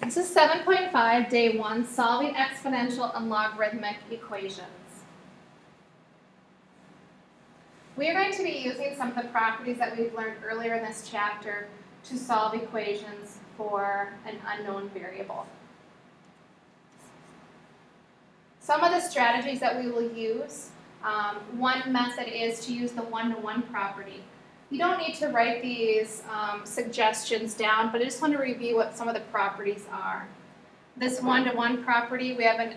This is 7.5, day 1, solving exponential and logarithmic equations. We are going to be using some of the properties that we've learned earlier in this chapter to solve equations for an unknown variable. Some of the strategies that we will use, one method is to use the one-to-one property. You don't need to write these suggestions down, but I just want to review what some of the properties are. This one-to-one property, we have an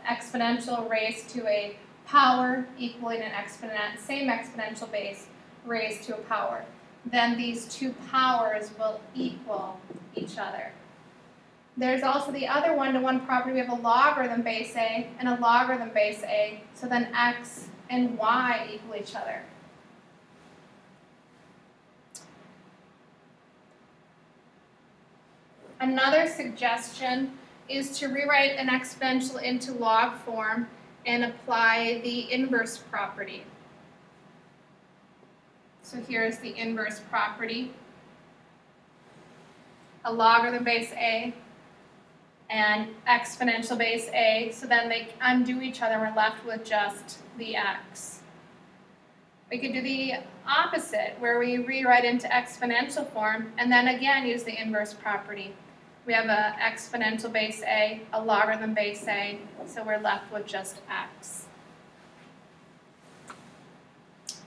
exponential raised to a power equaling an same exponential base raised to a power. Then these two powers will equal each other. There's also the other one-to-one property. We have a logarithm base A and a logarithm base A, so then x and y equal each other. Another suggestion is to rewrite an exponential into log form and apply the inverse property. So here's the inverse property. A logarithm base A and exponential base A, so then they undo each other and we're left with just the x. We could do the opposite, where we rewrite into exponential form and then again use the inverse property. We have an exponential base A, a logarithm base A, so we're left with just x.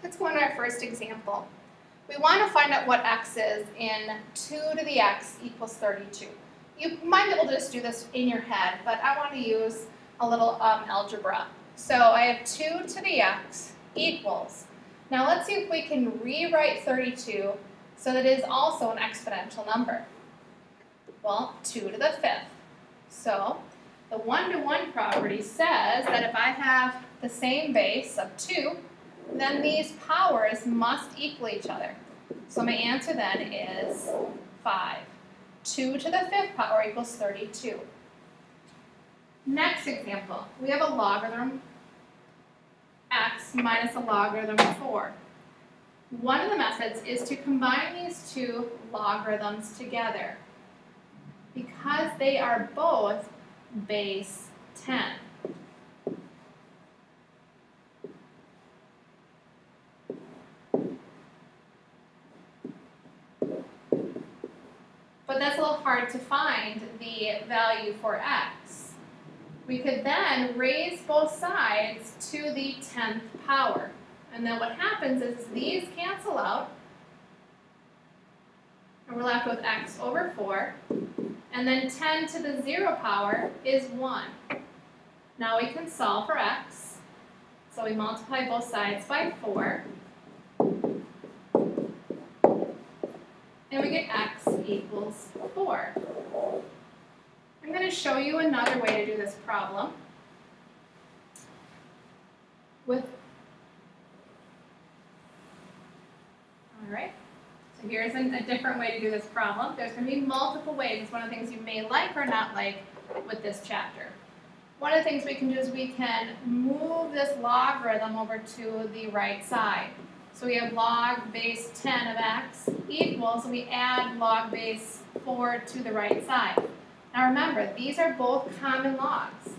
Let's go on to our first example. We want to find out what x is in 2 to the x equals 32. You might be able to just do this in your head, but I want to use a little algebra. So I have 2 to the x equals. Now let's see if we can rewrite 32 so that it is also an exponential number. Well, 2 to the 5th. So the one-to-one property says that if I have the same base of 2, then these powers must equal each other. So my answer then is 5. 2 to the 5th power equals 32. Next example, we have a logarithm x minus a logarithm 4. One of the methods is to combine these two logarithms together because they are both base 10. But that's a little hard to find the value for x. We could then raise both sides to the 10th power. And then what happens is these cancel out, and we're left with x over 4. And then 10 to the 0 power is 1. Now we can solve for x. So we multiply both sides by 4. And we get x equals 4. I'm going to show you another way to do this problem. Alright, so here's a different way to do this problem. There's going to be multiple ways. It's one of the things you may like or not like with this chapter. One of the things we can do is we can move this logarithm over to the right side. So we have log base 10 of x equals, and we add log base 4 to the right side. Now remember, these are both common logs.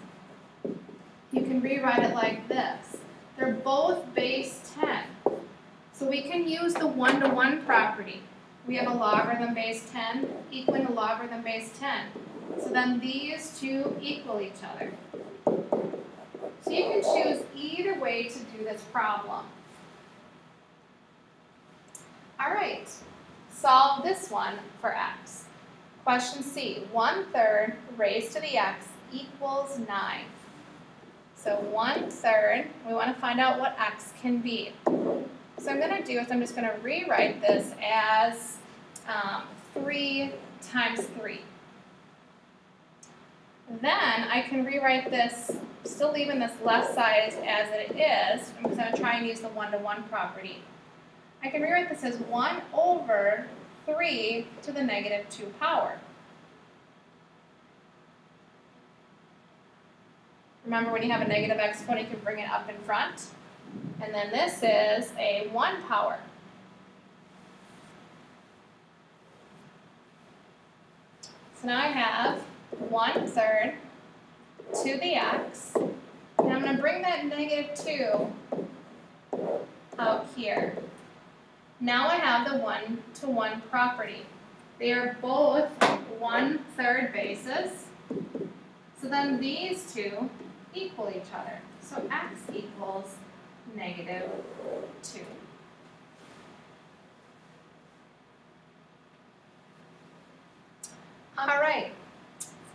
You can rewrite it like this. They're both base 10. So we can use the one-to-one property. We have a logarithm base 10 equaling a logarithm base 10. So then these two equal each other. So you can choose either way to do this problem. All right, solve this one for x. Question C, 1/3 raised to the x equals 9. So 1/3, we want to find out what x can be. So I'm going to do is I'm just going to rewrite this as 3 times 3. Then I can rewrite this, still leaving this left side as it is. I'm just going to try and use the one-to-one property. I can rewrite this as 1 over 3 to the negative 2 power. Remember, when you have a negative exponent, you can bring it up in front. And then this is a 1 power. So now I have 1/3 to the x, and I'm going to bring that -2 out here. Now I have the 1-to-1 property. They are both 1/3 bases, so then these two equal each other. So x equals -2. All right,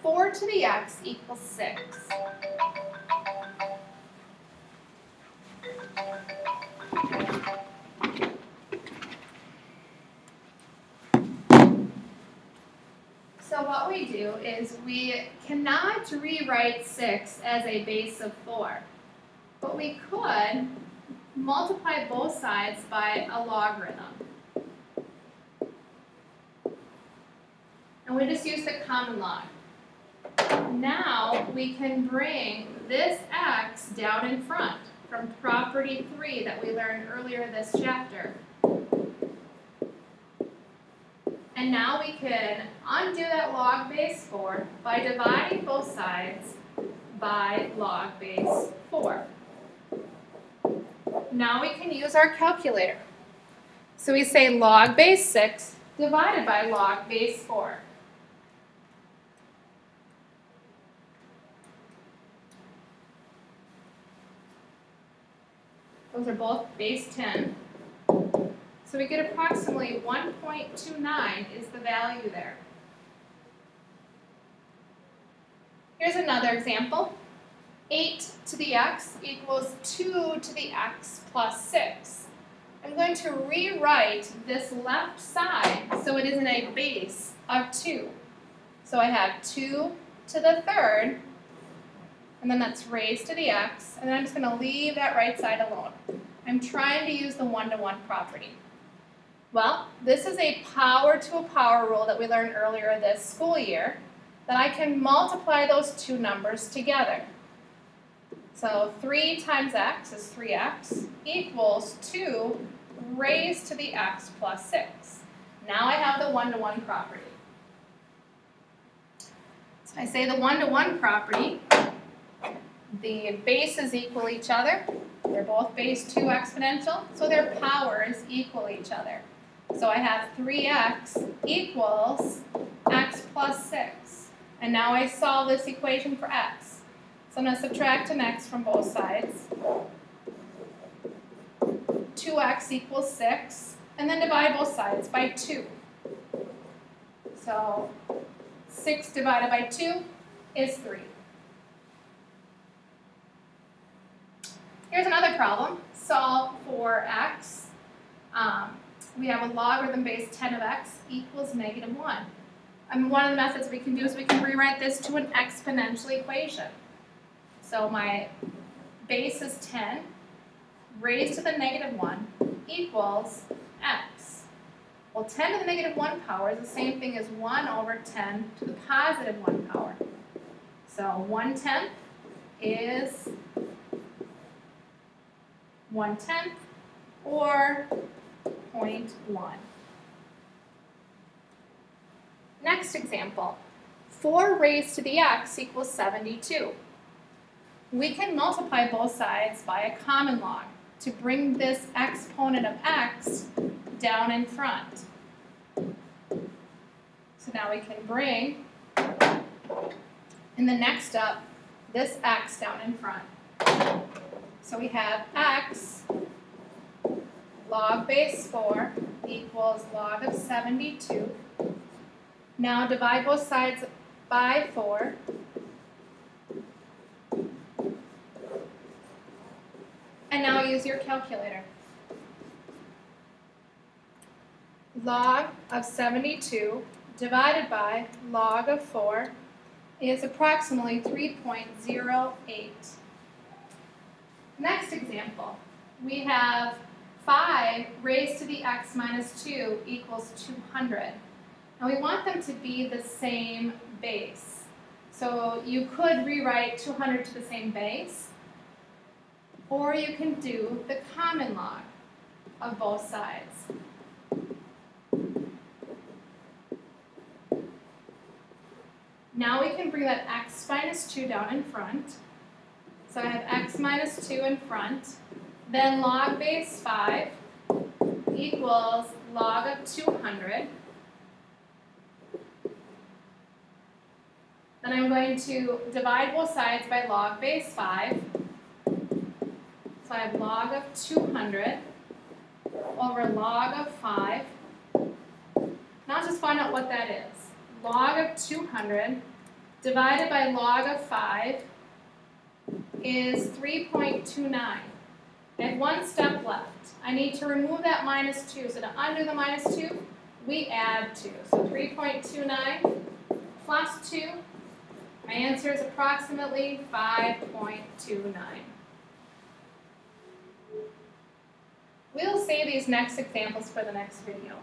4 to the x equals 6. So what we do is we cannot rewrite 6 as a base of 4, but we could multiply both sides by a logarithm. And we just use the common log. Now we can bring this x down in front from property 3 that we learned earlier this chapter. And now we can undo that log base 4 by dividing both sides by log base 4. Now we can use our calculator. So we say log base 6 divided by log base 4. Those are both base 10. So we get approximately 1.29 is the value there. Here's another example. 8 to the x equals 2 to the x plus 6. I'm going to rewrite this left side so it is in a base of 2. So I have 2 to the third, and then that's raised to the x, and then I'm just going to leave that right side alone. I'm trying to use the 1-to-1 property. Well, this is a power to a power rule that we learned earlier this school year, that I can multiply those two numbers together. So 3 times x is 3x equals 2 raised to the x plus 6. Now I have the 1-to-1 property. So I say the 1-to-1 property, the bases equal each other. They're both base 2 exponential, so their powers equal each other. So I have 3x equals x plus 6. And now I solve this equation for x. So I'm going to subtract an x from both sides. 2x equals 6. And then divide both sides by 2. So 6 divided by 2 is 3. Here's another problem. Solve for x. We have a logarithm base 10 of x equals -1. And one of the methods we can do is we can rewrite this to an exponential equation. So my base is 10 raised to the -1 equals x. Well, 10 to the -1 power is the same thing as 1 over 10 to the positive 1 power. So 1/10 is 1/10 or 0.1. Next example, 4 raised to the x equals 72. We can multiply both sides by a common log to bring this exponent of x down in front. So now we can bring, in the next step, this x down in front. So we have x log base 4 equals log of 72. Now divide both sides by 4. And now use your calculator. Log of 72 divided by log of 4 is approximately 3.08. Next example, we have 5 raised to the x minus 2 equals 200. Now we want them to be the same base. So you could rewrite 200 to the same base, or you can do the common log of both sides. Now we can bring that x minus 2 down in front. So I have x minus 2 in front. Then log base 5 equals log of 200. Then I'm going to divide both sides by log base 5. So I have log of 200 over log of 5. Now just find out what that is. Log of 200 divided by log of 5 is 3.29. I have one step left. I need to remove that minus 2. So to undo the minus 2, we add 2. So 3.29 plus 2. My answer is approximately 5.29. We'll save these next examples for the next video.